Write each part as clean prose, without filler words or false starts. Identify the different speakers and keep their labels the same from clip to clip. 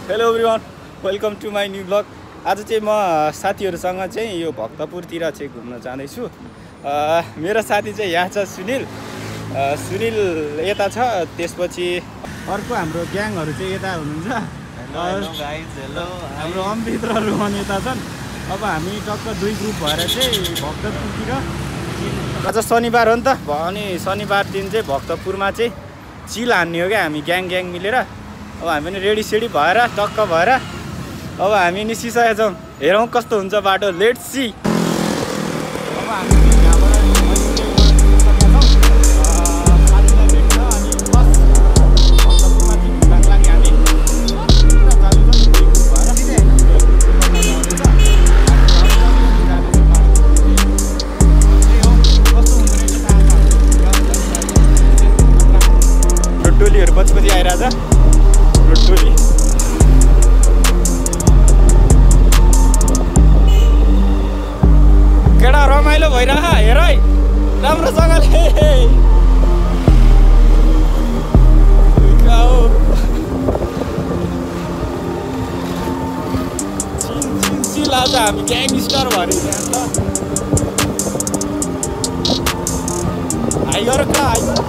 Speaker 1: Hello everyone, welcome to my new blog. आज चाहिँ म साथीहरूसँग चाहिँ यो भक्तपुरतिर चाहिँ घुम्न जाँदैछु। मेरो साथी चाहिँ यहाँ छ सुनिल यता छ, त्यसपछि अर्को हाम्रो ग्याङहरू चाहिँ यता हुनुहुन्छ। हाम्रो अमृत र रोहन यता छन्। अब हामी टक्क दुई ग्रुप भएर चाहिँ भक्तपुरतिर, आज शनिबार हो नि त, अनि शनिबार दिन चाहिँ भक्तपुरमा चाहिँ चिल हान्ने हो क्या हामी ग्याङ मिलेर। अब हामी पनि रेडी सेडी भएर टक्क भएर अब हामी निस्किसकेका छौँ। हेरौँ कस्तो हुन्छ बाटो, लेट्स सी। अब हामी यहाँबाट टोलीहरू पछि आइरहेछ। टोली केटा रमाइलो भइरह, हेर है राम्रोसँगले। चिल आज हामी ग्याङस्टर भरिन्छ त। हाई गर कहाँ हाई गर।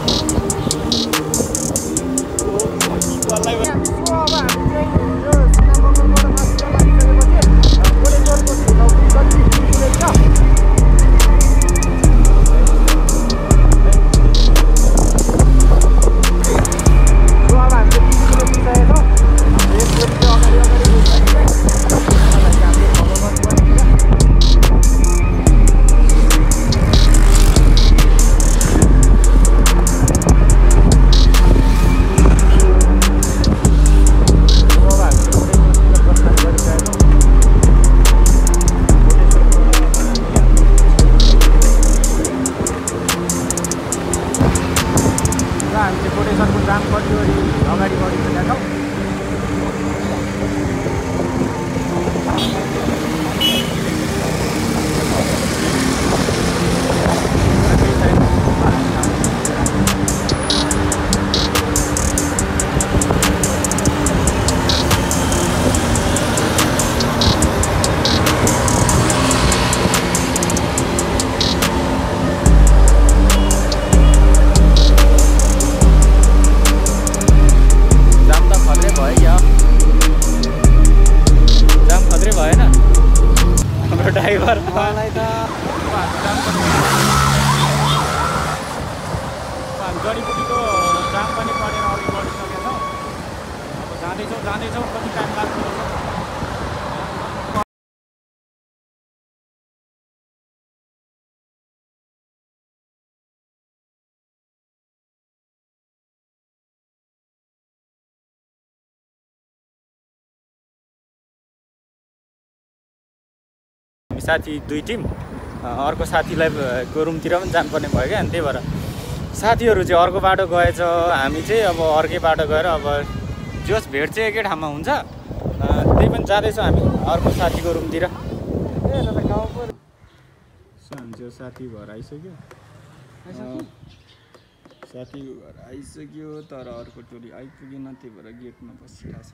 Speaker 1: ड्राइभर मलाई त जडीबुटीको जाम पनि परेर अघि बढिसकेका छौँ। अब जाँदैछौँ कति टाइम लाग्छ। साथी दुई टिम, अर्को साथीलाई को रुमतिर पनि जानुपर्ने भयो क्या, अनि त्यही भएर साथीहरू चाहिँ अर्को बाटो गएछ, हामी चाहिँ अब अर्कै बाटो गएर अब जोस भेट चाहिँ एकै ठाउँमा हुन्छ। त्यही पनि जाँदैछौँ हामी अर्को साथीको रुमतिर। सानो साथी घर आइसक्यो, साथीको घर आइसक्यो, तर अर्को टोली आइपुगेन, त्यही भएर गेटमा बसिरहेको छ।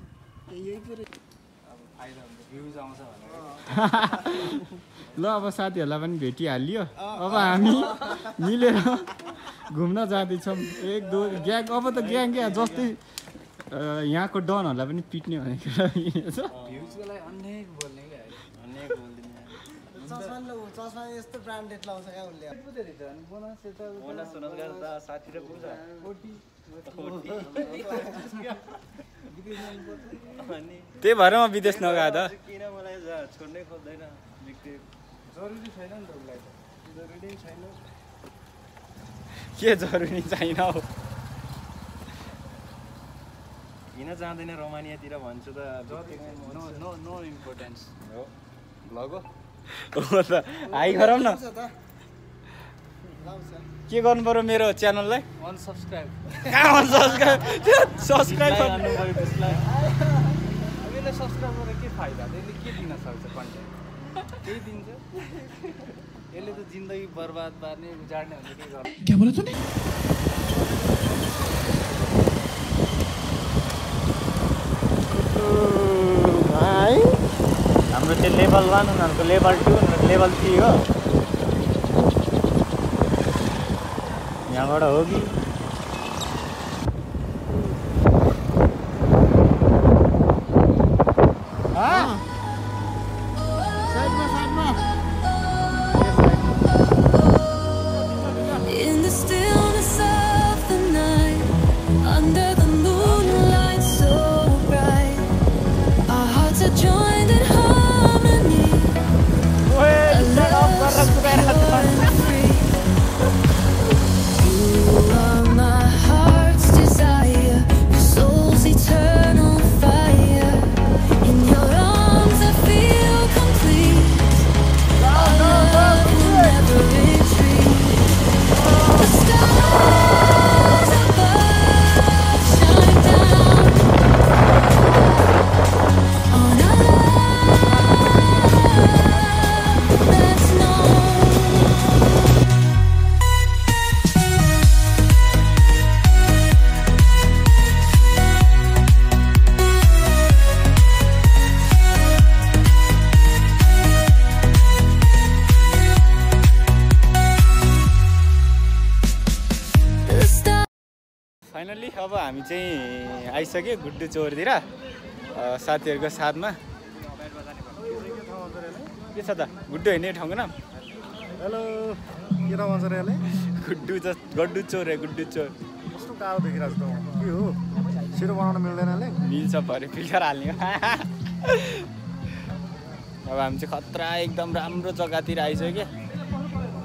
Speaker 1: ल अब साथीहरूलाई पनि भेटिहालियो। अब हामी मिलेर घुम्न जाँदैछौँ। एक दो ग्याङ, अब त ग्याङ क्या जस्तै यहाँको डनहरूलाई पनि पिट्ने भनेको
Speaker 2: यस्तो ब्रान्डेड लाउँछ क्या उसले।
Speaker 1: त्यही भएर म विदेश नगएको त।
Speaker 2: किन मलाई छोड्नै खोज्दैन, जरुरी छैन नि त उसलाई, जरुरी छैन।
Speaker 1: के जरुरी छैन हौ,
Speaker 2: किन जाँदैन रोमानियातिर भन्छु त। नो इम्पोर्टेन्स हो ब्लग हो
Speaker 1: त। हाई गरौँ न, के गर्नु पर्यो मेरो च्यानललाई?
Speaker 2: अनसब्सक्राइब।
Speaker 1: कहाँ अनसब्सक्राइब? सब्सक्राइब
Speaker 2: गर्नु पर्यो त्यसलाई। यसले सब्सक्राइब गरेर के फाइदा? त्यसले के दिन सक्छ? कन्टेन्ट केही दिन्छ? यसले त जिन्दगी बर्बाद पार्ने, उजाड्ने हुन्छ। के गर्छ?
Speaker 3: क्या बोला तूने?
Speaker 1: हाम्रो चाहिँ लेभल 1 उनीहरूको लेभल 2 उनीहरूको लेभल 3 हो यहाँबाट हो कि फाइनली अब हामी चाहिँ आइसक्यो गुड्डु चौरतिर साथीहरूको साथमा के छ त गुड्डु हिँड्ने ठाउँको नाम
Speaker 2: हेलो के नाम भन्छ रे यसले
Speaker 1: गड्डु चोर है गुड्डु चोर
Speaker 2: कस्तो कालो देखिरहेको छ त के हो सिरो बनाउन मिल्दैन यसले
Speaker 1: मिल्छ पऱ्यो फिल्टर हाल्ने अब हामी चाहिँ खतरा एकदम राम्रो जग्गातिर आइसक्यो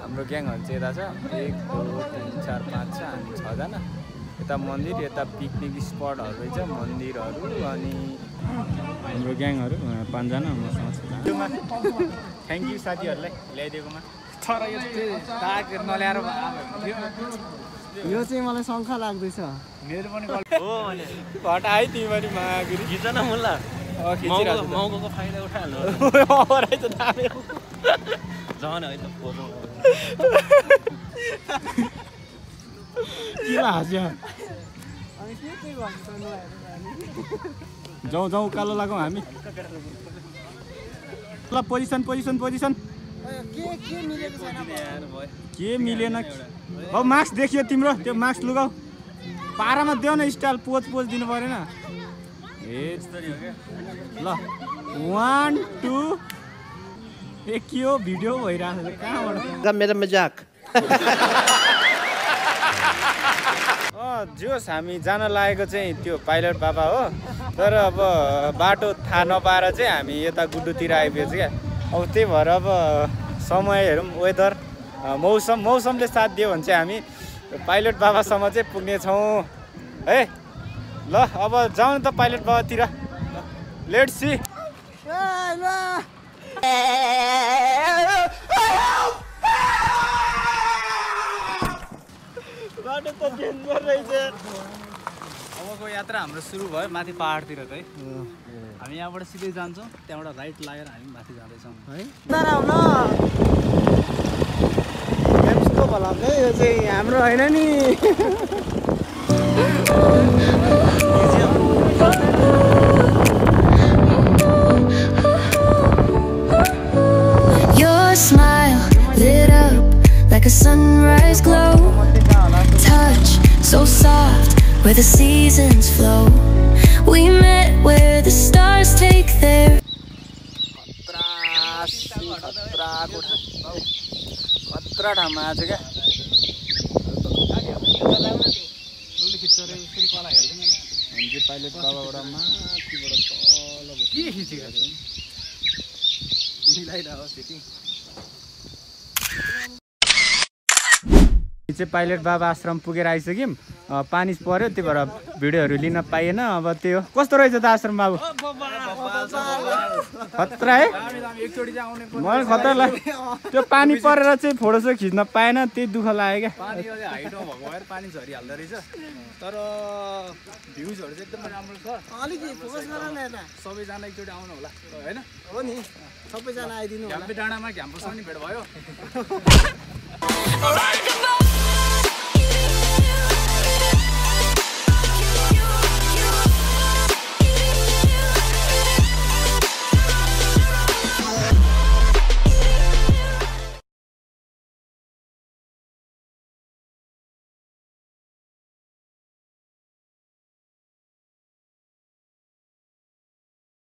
Speaker 1: हाम्रो ग्याङहरू चाहिँ यता छ 1 2 3 4 5 छ हामी 6 जना यता मन्दिर यता पिकनिक स्पटहरू रहेछ मन्दिरहरू अनि हाम्रो ग्याङहरू 5 जना मसँग थ्याङ्क यू साथीहरूलाई ल्याइदिएकोमा
Speaker 2: तर यो दाग नल्याएर यो चाहिँ मलाई शङ्का लाग्दैछ मेरो पनि
Speaker 1: हो भने घटा है तिमी पनि मागुरी
Speaker 3: खिच न मुल्ला मौको फाइदा उठाल्नु
Speaker 1: रहेछ दामी
Speaker 3: झन् है त फोटो
Speaker 1: के हाँस्यो जाउँ उकालो लागौँ हामी ल पोजिसन के मिलेन अब मास्क देखियो तिम्रो त्यो मास्क लुगाऊ पारामा देऊ न स्टाइल पोज दिनु परेन ए ल 1 2 के हो भिडियो भइरहेको छ कहाँबाट
Speaker 3: मेरो मजाक
Speaker 1: जोस् हामी जान लागेको चाहिँ त्यो पाइलट बाबा हो तर अब बाटो थाहा नपाएर चाहिँ हामी यता गुड्डुतिर आइपुगेछ क्या अब त्यही भएर अब समय हेरौँ वेदर मौसमले साथ दियो भने चाहिँ हामी पाइलट बाबासम्म चाहिँ पुग्नेछौँ है ल अब जाउँ न त पाइलट बाबातिर लेट्स सी बाटो त डेन्जर रहेछ
Speaker 2: अबको यात्रा हाम्रो सुरु भयो माथि पहाडतिर चाहिँ हामी यहाँबाट सिधै जान्छौँ त्यहाँबाट राइट लागेर हामी माथि जाँदैछौँ है यस्तो भला यो चाहिँ हाम्रो होइन नि
Speaker 4: Your smile lit up like a sunrise glow. Touch so soft where the seasons flow. We met where the stars take their.
Speaker 1: खतरा ठाउँमा आएको क्या हामी पाइलट बाबाबाट माथिबाट तल
Speaker 2: के खिचेको छ मिलाइरह सेटिङ
Speaker 1: चाहिँ पाइलट बाबा आश्रम पुगेर आइसक्यौँ पानी पर्यो त्यही भएर भिडियोहरू लिन पाइएन अब त्यही हो कस्तो रहेछ त आश्रम बाबु खतरा है मलाई खतरा लाग्यो त्यो पानी परेर चाहिँ फोटो चाहिँ खिच्न पाएन त्यही दुःख लाग्यो क्या
Speaker 2: पानी हाइटमा भएको भएर पानी झरिहाल्दो रहेछ तर भ्युजहरू चाहिँ एकदम राम्रो छ अलिकति फोकस गर न यता सबैजना एकचोटि आउनु होला होइन हो नि सबैजना आइदिनु होला डाँडामा घ्याम्पोसँग नि भेट भयो